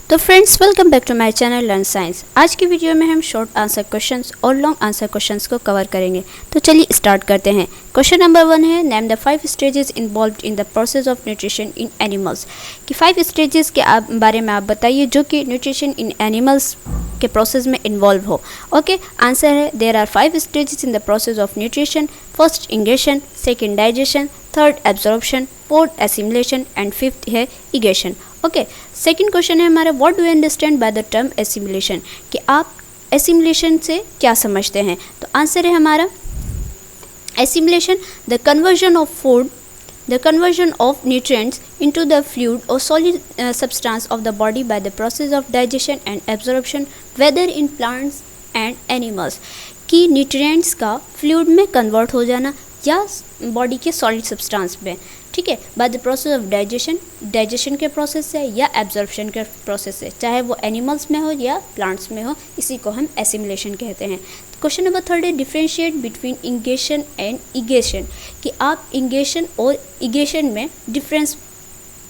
तो friends, welcome back to my channel learn science. आज की वीडियो में हम शॉर्ट आंसर क्वेश्चंस और लॉन्ग आंसर क्वेश्चंस को कवर करेंगे। तो चलिए स्टार्ट करते हैं। क्वेश्चन नंबर 1 है, name the 5 stages involved in the process of nutrition in animals. कि 5 स्टेजेस के बारे में आप बताइए जो कि न्यूट्रिशन इन एनिमल्स के प्रोसेस में इन्वॉल्व हो। ओके, आंसर है there are 5 stages in the process of nutrition. First ingestion, second digestion, third absorption, fourth assimilation and fifth है इगेशन। ओके, सेकंड क्वेश्चन है हमारा, what do you understand by the term assimilation. कि आप assimilation से क्या समझते हैं। तो आंसर है हमारा assimilation the conversion of food, the conversion of nutrients into the fluid or solid substance of the body by the process of digestion and absorption whether in plants and animals। कि nutrients का fluid में convert हो जाना या body के solid substance में, ठीक है, by the process of digestion के प्रोसेस से या एब्जॉर्प्शन के प्रोसेस से, चाहे वो एनिमल्स में हो या प्लांट्स में हो, इसी को हम एसिमिलेशन कहते हैं। क्वेश्चन नंबर 3 है, डिफ्रेंशिएट बिटवीन इंगेशन एंड इगेशन। कि आप इंगेशन और इगेशन में डिफरेंस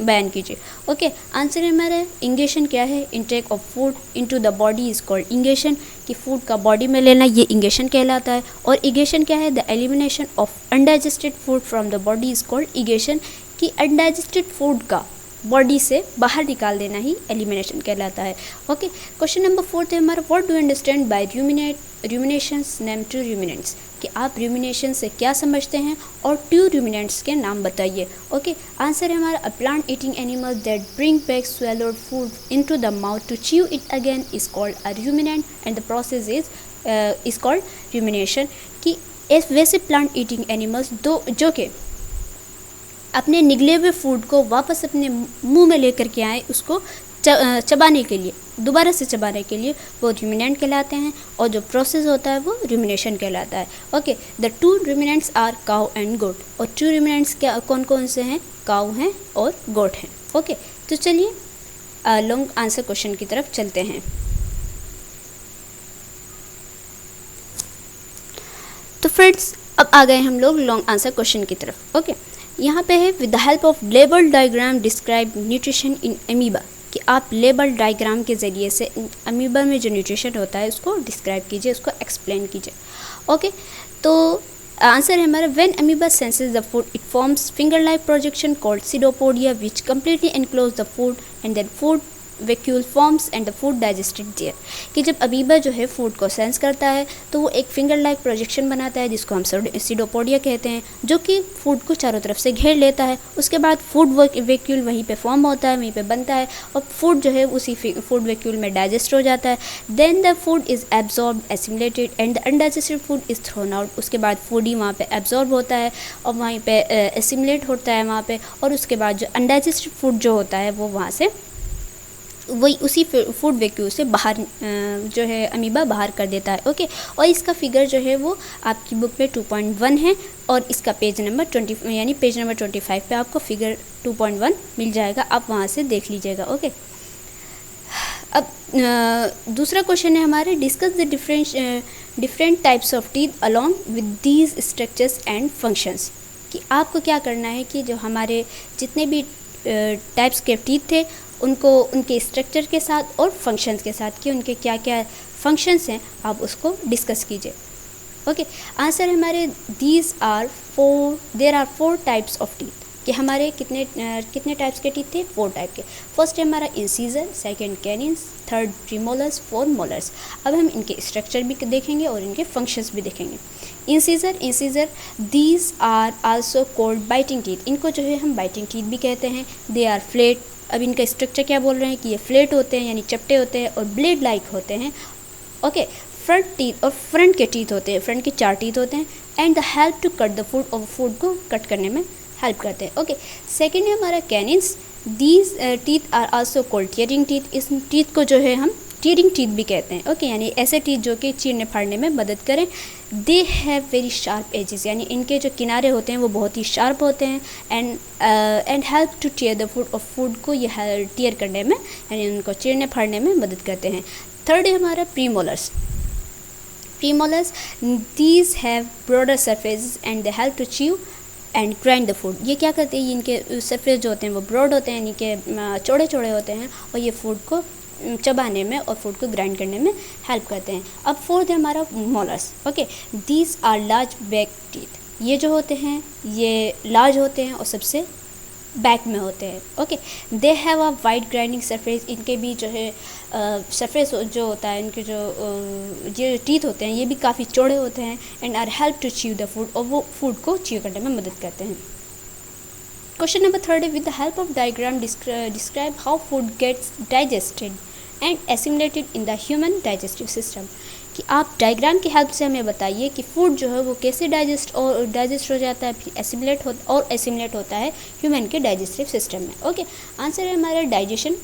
बयान कीजिए। ओके, आंसर है हमारा इंगेशन क्या है, intake of food into the body is called ingestion. कि फूड का बॉडी में लेना ये इंगेशन कहलाता है। और इगेशन क्या है, the elimination of undigested food from the body is called egestion. कि अनडाइजेस्टेड फूड का बॉडी से बाहर निकाल देना ही एलिमिनेशन कहलाता है। ओके, क्वेश्चन नंबर 4 है हमारा, what do understand by ruminations, name 2 ruminants. कि आप रूमिनेशन से क्या समझते हैं और 2 रूमिनेंट्स के नाम बताइए। ओके, आंसर है हमारा, a plant eating animal that bring back swallowed food into the mouth to chew it again is called a ruminant and the process is called rumination. कि वैसे प्लांट ईटिंग एनिमल्स दो जो कि अपने निगले हुए food को वापस अपने मुंह में लेकर के आए, उसको चबाने के लिए, दोबारा से चबाने के लिए, वो रूमिनेंट कहलाते हैं। और जो प्रोसेस होता है वो रूमिनेशन कहलाता है। Okay, the 2 ruminants are cow and goat. और 2 रूमिनेंट्स क्या कौन कौन से हैं, काउ हैं और गोट हैं। ओके, तो चलिए लॉन्ग आंसर क्वेश्चन की तरफ चलते हैं। तो फ्रेंड्स, अब आ गए हम लोग लॉन्ग आंसर क्वेश्चन की तरफ। ओके, यहाँ पे है, with the help of label diagram describe nutrition in amoeba. कि आप लेबल डायग्राम के ज़रिए से अमीबा में जो न्यूट्रिशन होता है उसको डिस्क्राइब कीजिए, उसको एक्सप्लेन कीजिए। ओके, तो आंसर है हमारा, when amoeba senses the food it forms finger like projection called pseudopodia which completely enclose the food and then food vacuole forms and the food digested there. कि जब amoeba जो है food को sense करता है तो वो एक फिंगर लाइक प्रोजेक्शन बनाता है जिसको हम सीडोपोडिया कहते हैं, जो कि फूड को चारों तरफ से घेर लेता है। उसके बाद फूड वैक्यूल वहीं पे फॉर्म होता है, वहीं पे बनता है और फूड जो है उसी फूड वैक्यूल में डाइजेस्ट हो जाता है। Then the food is absorb assimilated and the undigested food is thrown out. उसके बाद फूड ही वहाँ पे एब्जॉर्ब होता है और वहीं पे एसिमिलेट होता है वहाँ पे, और उसके बाद जो अनडाइजेस्टेड फूड जो होता है वो वहाँ से वही उसी फूड वैक्यूल से बाहर जो है अमीबा बाहर कर देता है। ओके, और इसका फिगर जो है वो आपकी बुक में 2.1 है और इसका पेज नंबर 20 यानी पेज नंबर 25 पे आपको फिगर 2.1 मिल जाएगा, आप वहाँ से देख लीजिएगा। ओके, अब दूसरा क्वेश्चन है हमारे, discuss the different types of teeth along with these structures and functions. कि आपको क्या करना है कि जो हमारे जितने भी टाइप्स के टीथ थे उनको उनके स्ट्रक्चर के साथ और फंक्शंस के साथ, कि उनके क्या क्या फंक्शंस हैं, आप उसको डिस्कस कीजिए। ओके, आंसर है हमारे, there are 4 types of teeth. कि हमारे कितने टाइप्स के टीथ थे, 4 टाइप के। फर्स्ट है हमारा incisor, second canines, third premolars, 4 molars. अब हम इनके स्ट्रक्चर भी देखेंगे और इनके फंक्शंस भी देखेंगे। Incisor these are also called biting teeth. इनको जो है हम बाइटिंग टीथ भी कहते हैं। They are flat. अब इनका स्ट्रक्चर क्या बोल रहे हैं कि ये फ्लैट होते हैं यानी चपटे होते हैं और ब्लेड लाइक होते हैं। ओके, फ्रंट टीथ और फ्रंट के टीथ होते हैं, फ्रंट के 4 टीथ होते हैं and the help to cut the food, और फूड को कट करने में हेल्प करते हैं। ओके, सेकेंड है हमारा canines. These teeth are also called tearing teeth. इस टीथ को जो है हम टीयरिंग टीथ भी कहते हैं। ओके, यानी ऐसे टीथ जो कि चीरने फाड़ने में मदद करें। They have very sharp edges, यानी इनके जो किनारे होते हैं वो बहुत ही शार्प होते हैं and help two tier the food, और फूड को ये टीयर करने में यानी उनको चीरने फाड़ने में मदद करते हैं। थर्ड है हमारा premolars. These have broader surface and they help to chew and grind the food. ये क्या करते हैं, इनके सरफेस जो होते हैं वो ब्रॉड होते हैं, यानी कि चौड़े चौड़े होते हैं और ये फूड को चबाने में और फूड को ग्राइंड करने में हेल्प करते हैं। अब फोर्थ है हमारा molars. Okay, these are large back teeth. ये जो होते हैं ये लार्ज होते हैं और सबसे बैक में होते हैं। Okay, they have a wide grinding surface. इनके भी जो है सरफेस जो होता है, इनके जो ये टीथ होते हैं ये भी काफ़ी चौड़े होते हैं। And are help to chew the food, और वो फूड को च्यू करने में मदद करते हैं। क्वेश्चन नंबर थर्ड है, with the help of diagram describe how food gets digested and assimilated in the human digestive system. कि आप डायग्राम की हेल्प से हमें बताइए कि फूड जो है वो कैसे डाइजेस्ट हो जाता है, फिर एसिमुलेट होता है ह्यूमन के डाइजेस्टिव सिस्टम में। ओके, आंसर है हमारा डाइजेशन,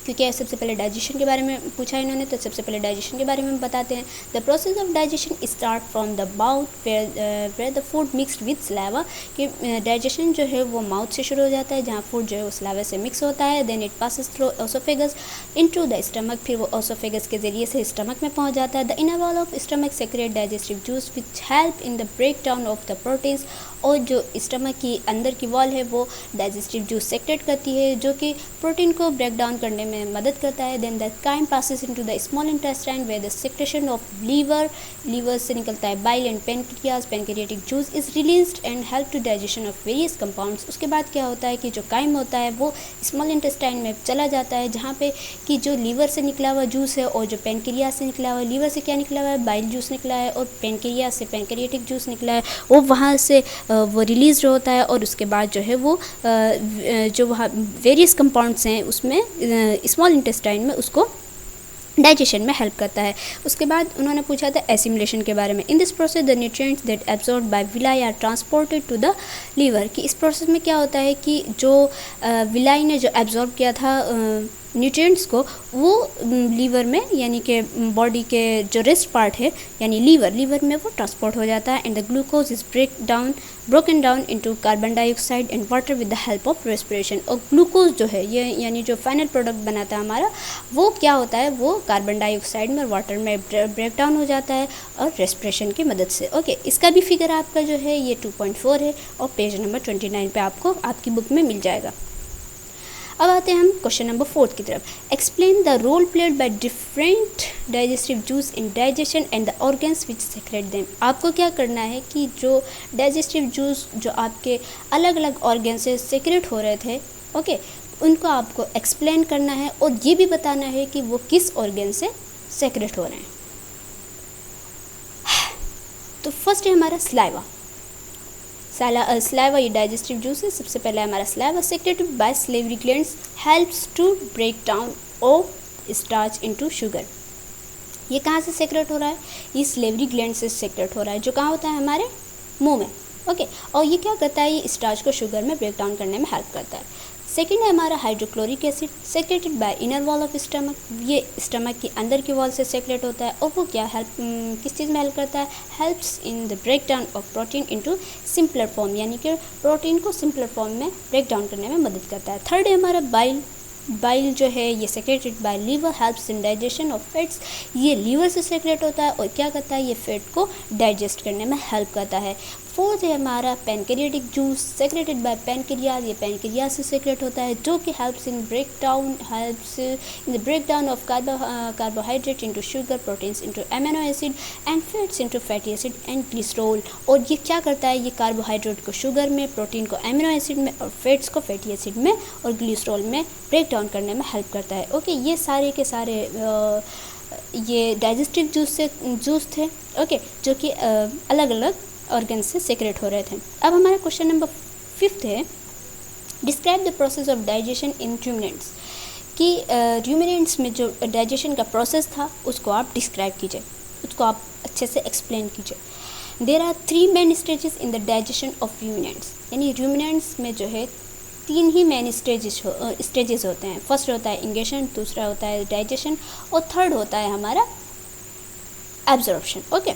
क्योंकि सबसे पहले डाइजेशन के बारे में पूछा इन्होंने, तो सबसे पहले डाइजेशन के बारे में बताते हैं। The process of digestion start from the mouth where the food mixed with saliva. कि डाइजेशन जो है वो माउथ से शुरू हो जाता है, जहाँ फूड जो है वो सलाइवा से मिक्स होता है। Then it passes through oesophagus into the stomach, फिर वो ओसोफेगस के जरिए से स्टमक में पहुँच जाता है। The inner wall of stomach secrete digestive juice which help in the break down of the proteins. और जो स्टमक की अंदर की वॉल है वो डाइजेस्टिव जूस सेक्रेट करती है, जो कि प्रोटीन को ब्रेक डाउन करने में मदद करता है। Then the chyme passes into the small intestine where the secretion of liver से निकलता है bile and pancreas. Pancreatic juice is released and help to digestion of various compounds. उसके बाद क्या होता है कि जो काइम होता है वो स्मॉल इंटेस्टाइन में चला जाता है, जहाँ पे कि जो लीवर से निकला हुआ जूस है और जो पेनक्रियाज से निकला हुआ है, लीवर से क्या निकला हुआ है, बाइल जूस निकला है, और पेनक्रियाज से पेनक्रियाटिक जूस निकला है, वो वहाँ से वो रिलीज होता है। और उसके बाद जो है वो जो वहाँ वेरियस कंपाउंड्स हैं उसमें स्मॉल इंटेस्टाइन में उसको डाइजेशन में हेल्प करता है। उसके बाद उन्होंने पूछा था एसिमुलेशन के बारे में। In this process the nutrients that absorbed by villi are transported to the liver. कि इस प्रोसेस में क्या होता है कि जो विलाई ने जो एब्जॉर्ब किया था न्यूट्रिएंट्स को, वो लीवर में यानी कि बॉडी के जो रेस्ट पार्ट है यानी लीवर में वो ट्रांसपोर्ट हो जाता है। And the glucose is broken down into carbon dioxide and water with the help of respiration. और ग्लूकोज जो है ये यानी जो फाइनल प्रोडक्ट बनाता है हमारा, वो क्या होता है, वो कार्बन डाइऑक्साइड में और वाटर में ब्रेक डाउन हो जाता है और रेस्पिरेशन की मदद से। ओके, इसका भी फिगर आपका जो है ये 2.4 है और पेज नंबर 29 पे आपको आपकी बुक में मिल जाएगा। अब आते हैं हम क्वेश्चन नंबर 4 की तरफ। Explain the role played by different digestive juice in digestion and the organs which secrete them. आपको क्या करना है कि जो डाइजेस्टिव जूस जो आपके अलग अलग ऑर्गन से सेक्रेट हो रहे थे, ओके, उनको आपको एक्सप्लेन करना है और ये भी बताना है कि वो किस ऑर्गन से सेक्रेट हो रहे हैं। तो फर्स्ट है हमारा स्लाइवा। स्लाइवा ये डाइजेस्टिव जूस है। सबसे पहले हमारा saliva secreted by salivary glands helps to break down of starch into sugar. ये कहाँ से सेक्रेट हो रहा है, ये सलेवरी ग्लैंड से सेक्रेट हो रहा है, जो कहाँ होता है हमारे मुंह में। ओके, और ये क्या करता है, ये स्टार्च को शुगर में ब्रेक डाउन करने में हेल्प करता है। सेकेंड है हमारा hydrochloric acid secreted bye inner wall of stomach. ये स्टमक की अंदर की वॉल से सेक्रेट होता है और वो क्या किस चीज़ में हेल्प करता है, helps in the break down of protein into simpler form, यानी कि प्रोटीन को सिंपलर फॉर्म में ब्रेक डाउन करने में मदद करता है। थर्ड है हमारा बाइल जो है ये secreted by liver helps in digestion of fats. ये लीवर से सेक्रेट होता है और क्या करता है, ये फैट को डाइजेस्ट करने में हेल्प करता है। फोर्थ है हमारा pancreatic juice secreted by pancreas. ये पेनक्रियाज से सेक्रेट होता है, जो कि helps in the break down of carbohydrate into sugar, proteins into amino acid and fats into fatty acid and glycerol. और ये क्या करता है, ये कार्बोहाइड्रेट को शुगर में, प्रोटीन को अमीनो एसिड में और फैट्स को फैटी एसिड में और ग्लिसरॉल में ब्रेक डाउन करने में हेल्प करता है। ओके, ये सारे के सारे ये डाइजेस्टिव जूस थे, ओके, जो कि अलग अलग ऑर्गन से सेक्रेट हो रहे थे। अब हमारा क्वेश्चन नंबर 5 है, describe the process of digestion in ruminants. कि रूमिनेंट्स में जो डाइजेशन का प्रोसेस था उसको आप डिस्क्राइब कीजिए, उसको आप अच्छे से एक्सप्लेन कीजिए। There are 3 main stages in the digestion of ruminants. यानी रूमिनेंट्स में जो है 3 ही मेन स्टेजेस होते हैं। फर्स्ट होता है इंगेशन, दूसरा होता है डाइजेशन और थर्ड होता है हमारा एब्जॉर्प्शन। ओके,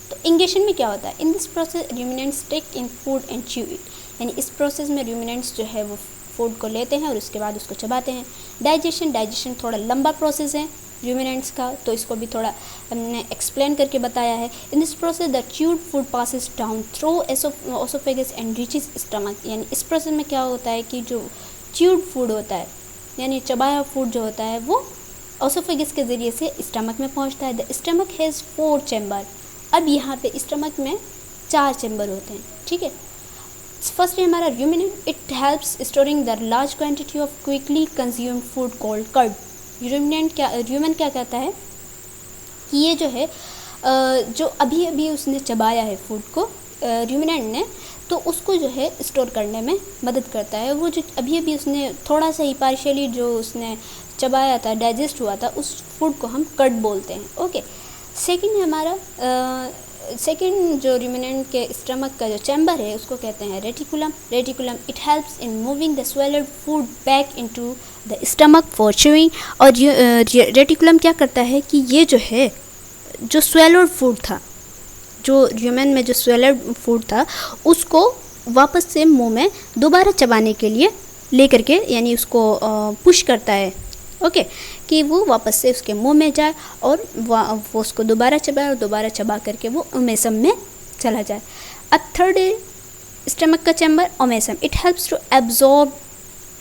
तो इंगेशन में क्या होता है, in this process ruminants take in food and chew it. यानी इस प्रोसेस में रूमिनेंट्स जो है वो फूड को लेते हैं और उसके बाद उसको चबाते हैं। डाइजेशन थोड़ा लंबा प्रोसेस है रूमिनेंट्स का, तो इसको भी थोड़ा हमने एक्सप्लेन करके बताया है। In this process the chewed food passes down through oesophagus and reaches stomach. यानी इस प्रोसेस में क्या होता है कि जो च्यूड फूड होता है यानी चबाया फूड जो होता है वो ओसोफेगस के ज़रिए से स्टमक में पहुंचता है। The stomach has 4 chamber. अब यहाँ पे स्टमक में 4 चैम्बर होते हैं, ठीक है। फर्स्ट है हमारा ruminant, it helps storing the large quantity of quickly consumed food called curd. Ruminant क्या कहता है कि ये जो है जो अभी अभी उसने चबाया है फूड को रूमिनेंट ने, तो उसको जो है स्टोर करने में मदद करता है। वो जो अभी अभी उसने थोड़ा सा ही पार्शियली जो उसने चबाया था, डाइजेस्ट हुआ था, उस फूड को हम कर्ड बोलते हैं। ओके, सेकंड है हमारा सेकंड जो रूमिनेंट के स्टमक का जो चैम्बर है उसको कहते हैं reticulum. Reticulum it helps in moving the swallowed food back into the stomach for chewing. और रेटिकुलम क्या करता है कि ये जो है जो स्वेलड फूड था, जो ह्यूमन में जो स्वेलड फूड था, उसको वापस से मुंह में दोबारा चबाने के लिए लेकर के, यानी उसको पुश करता है, ओके, कि वो वापस से उसके मुंह में जाए और वो उसको दोबारा चबाए और दोबारा चबा करके वो ओमेसम में चला जाए। अब थर्ड है स्टमक का chamber omasum, it helps to absorb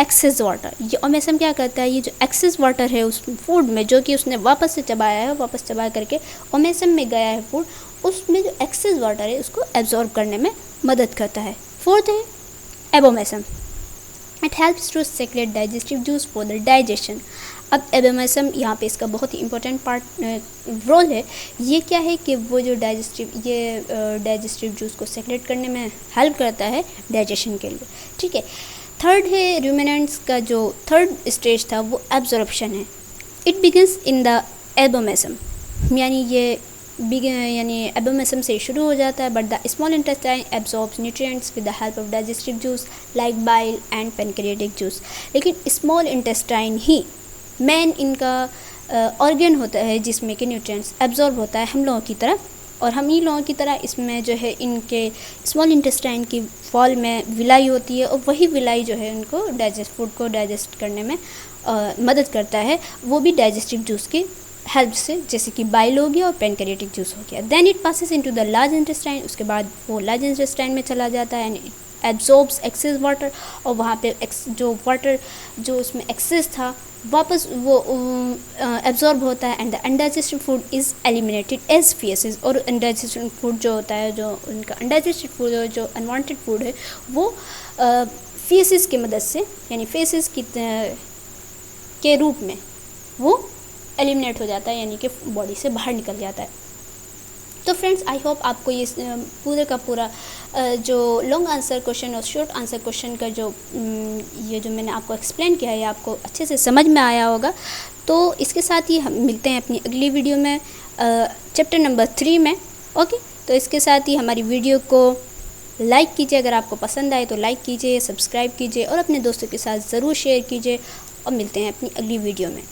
excess water. ये ओमेसम क्या करता है, ये जो एक्सेस वाटर है उस फूड में जो कि उसने वापस से चबाया है, वापस चबा करके ओमेसम में गया है फूड, उसमें जो एक्सेस वाटर है उसको एब्जॉर्ब करने में मदद करता है। फोर्थ है abomasum, it helps to secrete digestive juice for the digestion. अब एबोमेसम यहाँ पे इसका बहुत ही इंपॉर्टेंट रोल है। ये क्या है कि वो जो डाइजेस्टिव जूस को सेक्रेट करने में हेल्प करता है डाइजेशन के लिए, ठीक है। थर्ड है रूमिनेंट्स का जो थर्ड स्टेज था वो एब्जॉर्प्शन है। It begins in the abomasum, यानी एबोमेसम से शुरू हो जाता है, but the small intestine absorbs nutrients with the help of digestive juice like bile and pancreatic juice. लेकिन स्मॉल इंटेस्टाइन ही मेन इनका ऑर्गन होता है जिसमें कि न्यूट्रिएंट्स एब्जॉर्ब होता है हम लोगों की तरह, और हम ही लोगों की तरह इसमें जो है इनके स्मॉल इंटेस्टाइन की वॉल में विलाई होती है, और वही विलाई जो है उनको फूड को डाइजेस्ट करने में मदद करता है, वो भी डाइजेस्टिव जूस की हेल्प से, जैसे कि बाइल हो गया और पेनक्रियाटिक जूस हो गया। Then it passes into the large intestine, उसके बाद वो लार्ज इंटेस्टाइन में चला जाता है एंड एब्जॉर्ब्स एक्सेस वाटर, और वहाँ पे जो वाटर जो उसमें एक्सेस था वापस वो एब्जॉर्ब होता है and the undigested food is eliminated as faeces. और अनडाइजेस्टेड फूड जो होता है, जो उनका अनडाइजेस्टेड फूड है, जो अनवांटेड फूड है, वो फीसेस की मदद से, यानी फेसेस के रूप में वो एलिमिनेट हो जाता है, यानी कि बॉडी से बाहर निकल जाता है। तो फ्रेंड्स, आई होप आपको ये पूरे का पूरा जो लॉन्ग आंसर क्वेश्चन और शॉर्ट आंसर क्वेश्चन का ये जो मैंने आपको एक्सप्लेन किया है आपको अच्छे से समझ में आया होगा। तो इसके साथ ही हम मिलते हैं अपनी अगली वीडियो में चैप्टर नंबर 3 में, ओके। तो इसके साथ ही हमारी वीडियो को लाइक कीजिए, अगर आपको पसंद आए तो लाइक कीजिए, सब्सक्राइब कीजिए और अपने दोस्तों के साथ ज़रूर शेयर कीजिए, और मिलते हैं अपनी अगली वीडियो में।